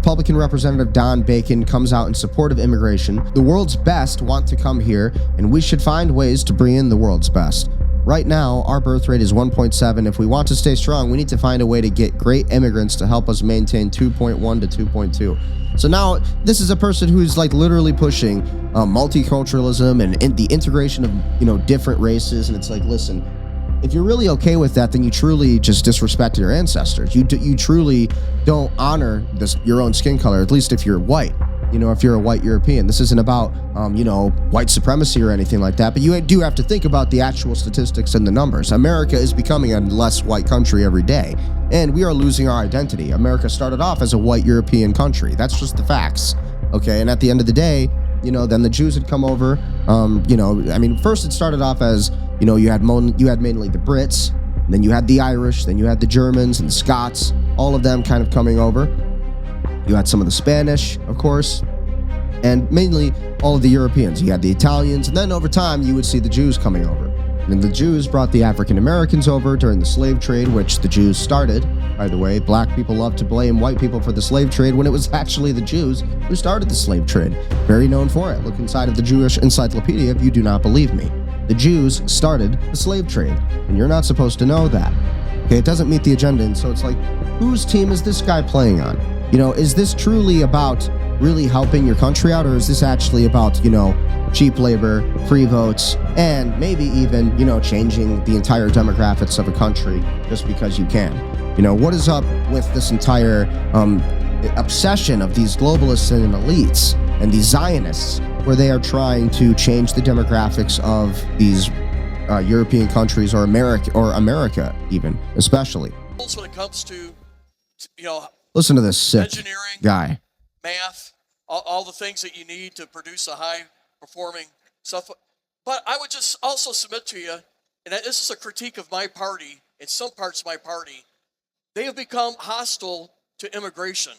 Republican Representative Don Bacon comes out in support of immigration. The world's best want to come here, and we should find ways to bring in the world's best. Right now, our birth rate is 1.7. If we want to stay strong, we need to find a way to get great immigrants to help us maintain 2.1 to 2.2. So now, this is a person who's like literally pushing multiculturalism and the integration of, different races. And it's like, listen, if you're really okay with that, then you truly just disrespect your ancestors. You truly don't honor your own skin color, at least if you're white. If you're a white European. This isn't about, white supremacy or anything like that, but you do have to think about the actual statistics and the numbers. America is becoming a less white country every day, and we are losing our identity. America started off as a white European country. That's just the facts, okay? And at the end of the day, then the Jews had come over. First it started off as, you had mainly the Brits, and then you had the Irish, then you had the Germans and the Scots, all of them kind of coming over. You had some of the Spanish, of course, and mainly all of the Europeans. You had the Italians, and then over time, you would see the Jews coming over. And the Jews brought the African Americans over during the slave trade, which the Jews started. By the way, black people love to blame white people for the slave trade when it was actually the Jews who started the slave trade. Very known for it. Look inside of the Jewish Encyclopedia if you do not believe me. The Jews started the slave trade, and you're not supposed to know that. Okay, it doesn't meet the agenda, and so it's like, whose team is this guy playing on? Is this truly about really helping your country out, or is this actually about, cheap labor, free votes, and maybe even, changing the entire demographics of a country just because you can? What is up with this entire obsession of these globalists and elites and these Zionists, where they are trying to change the demographics of these European countries or America even, especially? When it comes to, listen to this sick engineering, guy. Math, all the things that you need to produce a high-performing stuff. But I would just also submit to you, and this is a critique of my party, and some parts of my party, they have become hostile to immigration.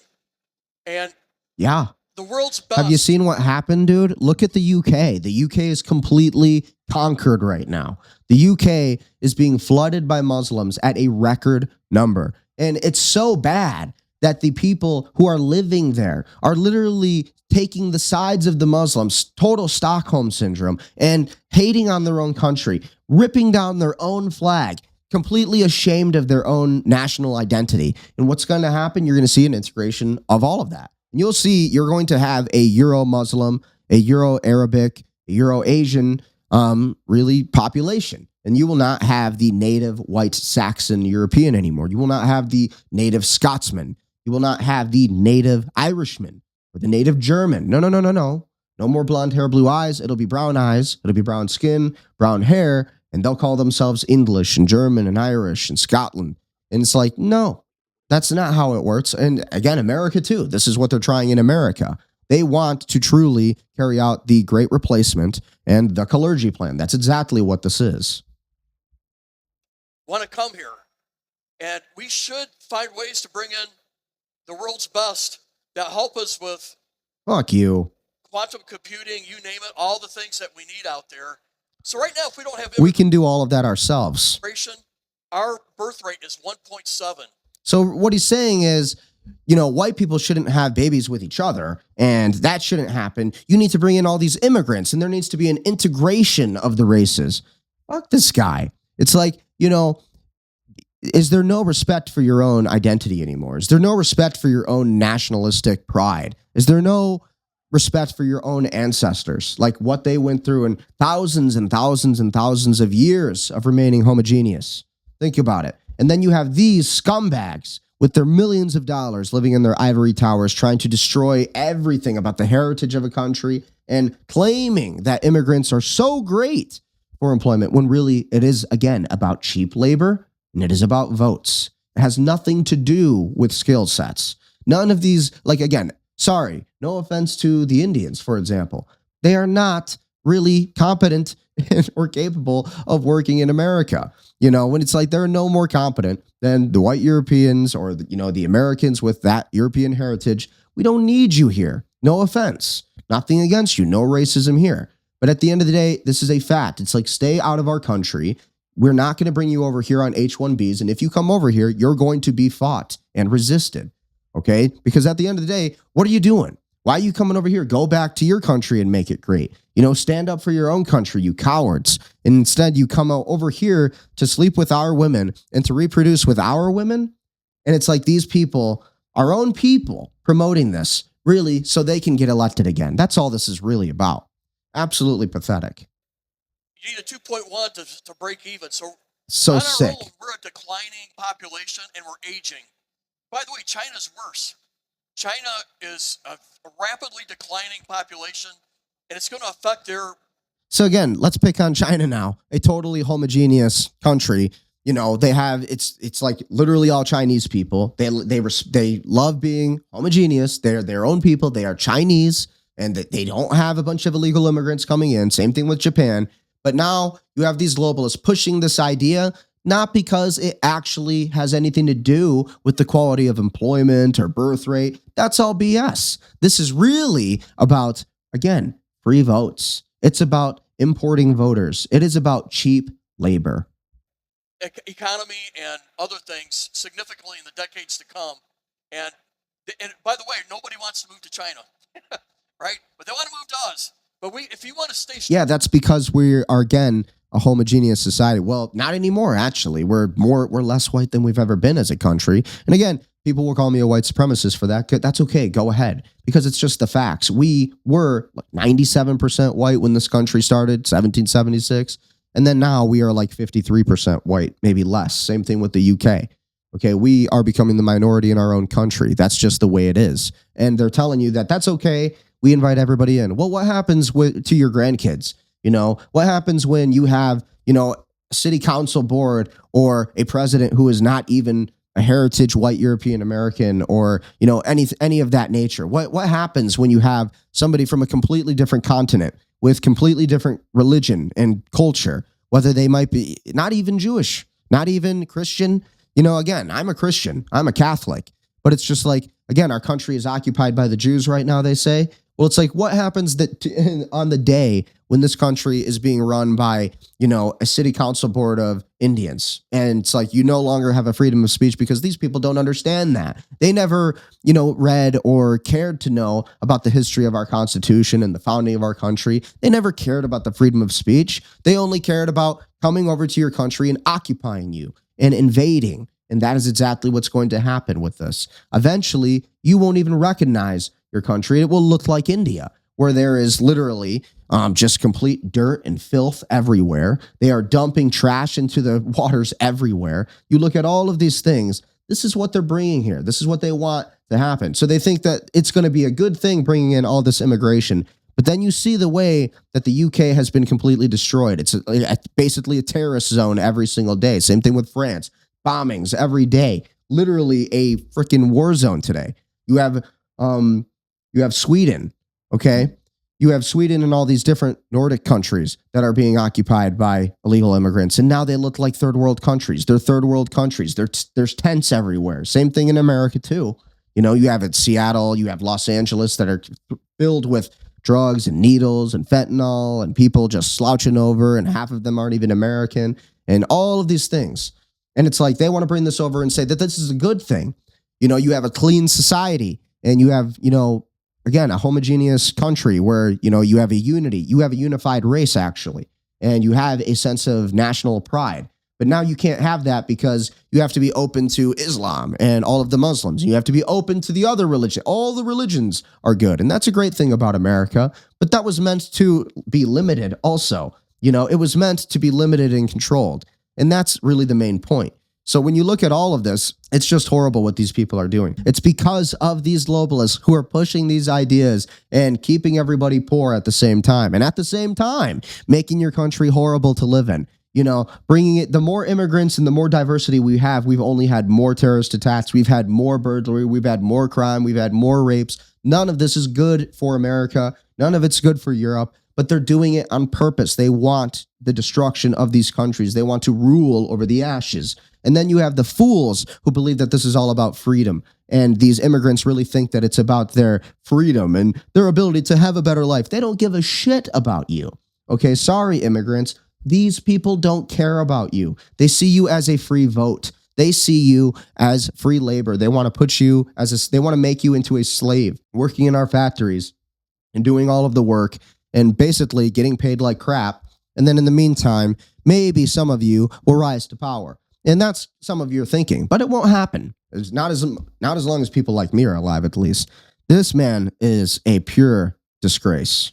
And yeah, the world's best. Have you seen what happened, dude? Look at the UK. The UK is completely conquered right now. The UK is being flooded by Muslims at a record number. And it's so bad that the people who are living there are literally taking the sides of the Muslims, total Stockholm syndrome, and hating on their own country, ripping down their own flag, completely ashamed of their own national identity. And what's going to happen? You're going to see an integration of all of that. And you'll see you're going to have a Euro-Muslim, a Euro-Arabic, a Euro-Asian really population. And you will not have the native white Saxon European anymore. You will not have the native Scotsman. You will not have the native Irishman or the native German. No. No more blonde hair, blue eyes. It'll be brown eyes. It'll be brown skin, brown hair, and they'll call themselves English and German and Irish and Scotland. And it's like, no, that's not how it works. And again, America too. This is what they're trying in America. They want to truly carry out the Great Replacement and the Kalergi Plan. That's exactly what this is. Want to come here, and we should find ways to bring in the world's best that help us with fuck you, quantum computing, you name it, all the things that we need out there. So right now, if we don't have we can do all of that ourselves. Our birth rate is 1.7. So what he's saying is, white people shouldn't have babies with each other, and that shouldn't happen. You need to bring in all these immigrants, and there needs to be an integration of the races. Fuck this guy. It's like, is there no respect for your own identity anymore? Is there no respect for your own nationalistic pride? Is there no respect for your own ancestors, like what they went through in thousands and thousands and thousands of years of remaining homogeneous? Think about it. And then you have these scumbags with their millions of dollars living in their ivory towers trying to destroy everything about the heritage of a country and claiming that immigrants are so great for employment when really it is, again, about cheap labor and it is about votes. It has nothing to do with skill sets. None of these, sorry, no offense to the Indians, for example. They are not really competent or capable of working in America. When it's like they're no more competent than the white Europeans or, the Americans with that European heritage. We don't need you here. No offense. Nothing against you. No racism here. But at the end of the day, this is a fact. It's like, stay out of our country. We're not going to bring you over here on H-1Bs. And if you come over here, you're going to be fought and resisted. Okay? Because at the end of the day, what are you doing? Why are you coming over here? Go back to your country and make it great. Stand up for your own country, you cowards. And instead, you come out over here to sleep with our women and to reproduce with our women. And it's like these people, our own people, promoting this, really, so they can get elected again. That's all this is really about. Absolutely pathetic. You need a 2.1 to break even. So So on sick. our own, we're a declining population and we're aging. By the way, China's worse. China is a rapidly declining population, and it's going to affect their. So again, let's pick on China now, a totally homogeneous country. They have it's like literally all Chinese people. They love being homogeneous. They're their own people. They are Chinese, and they don't have a bunch of illegal immigrants coming in. Same thing with Japan. But now you have these globalists pushing this idea, not because it actually has anything to do with the quality of employment or birth rate. That's all BS. This is really about, again, free votes. It's about importing voters. It is about cheap labor. Economy and other things significantly in the decades to come. And by the way, nobody wants to move to China, right? But they want to move to us. But if you want to stay. Yeah, that's because we are, again, a homogeneous society. Well, not anymore, actually. We're less white than we've ever been as a country. And again, people will call me a white supremacist for that. That's okay. Go ahead. Because it's just the facts. We were 97% white when this country started, 1776. And then now we are like 53% white, maybe less. Same thing with the UK. Okay, we are becoming the minority in our own country. That's just the way it is. And they're telling you that that's okay. We invite everybody in. Well, what happens to your grandkids? What happens when you have, a city council board or a president who is not even a heritage white European American or, any of that nature? What happens when you have somebody from a completely different continent with completely different religion and culture, whether they might be not even Jewish, not even Christian? Again, I'm a Christian, I'm a Catholic, but it's just like, again, our country is occupied by the Jews right now, they say. Well, it's like, what happens on the day when this country is being run by, a city council board of Indians? And it's like, you no longer have a freedom of speech because these people don't understand that. They never, read or cared to know about the history of our Constitution and the founding of our country. They never cared about the freedom of speech. They only cared about coming over to your country and occupying you and invading. And that is exactly what's going to happen with this. Eventually, you won't even recognize your country. It will look like India, where there is literally just complete dirt and filth everywhere. They are dumping trash into the waters everywhere. You look at all of these things. This is what they're bringing here. This is what they want to happen. So they think that it's going to be a good thing bringing in all this immigration. But then you see the way that the UK has been completely destroyed. It's basically a terrorist zone every single day. Same thing with France. Bombings every day. Literally a freaking war zone today. You have Sweden, okay? You have Sweden and all these different Nordic countries that are being occupied by illegal immigrants. And now they look like third world countries. They're third world countries. There's tents everywhere. Same thing in America too. You have it Seattle, you have Los Angeles that are filled with drugs and needles and fentanyl and people just slouching over, and half of them aren't even American, and all of these things. And it's like they want to bring this over and say that this is a good thing. You have a clean society, and you have, again, a homogeneous country where, you have a unity, you have a unified race, actually, and you have a sense of national pride. But now you can't have that because you have to be open to Islam and all of the Muslims. You have to be open to the other religion. All the religions are good. And that's a great thing about America. But that was meant to be limited also. It was meant to be limited and controlled. And that's really the main point. So when you look at all of this, it's just horrible what these people are doing. It's because of these globalists who are pushing these ideas and keeping everybody poor at the same time. And at the same time, making your country horrible to live in. Bringing it, the more immigrants and the more diversity we have, we've only had more terrorist attacks. We've had more burglary. We've had more crime. We've had more rapes. None of this is good for America. None of it's good for Europe. But they're doing it on purpose. They want the destruction of these countries. They want to rule over the ashes. And then you have the fools who believe that this is all about freedom. And these immigrants really think that it's about their freedom and their ability to have a better life. They don't give a shit about you. Okay, sorry, immigrants. These people don't care about you. They see you as a free vote. They see you as free labor. They want to put you they want to make you into a slave, working in our factories and doing all of the work and basically getting paid like crap. And then in the meantime, maybe some of you will rise to power. And that's some of your thinking, but it won't happen. It's not as long as people like me are alive, at least. This man is a pure disgrace.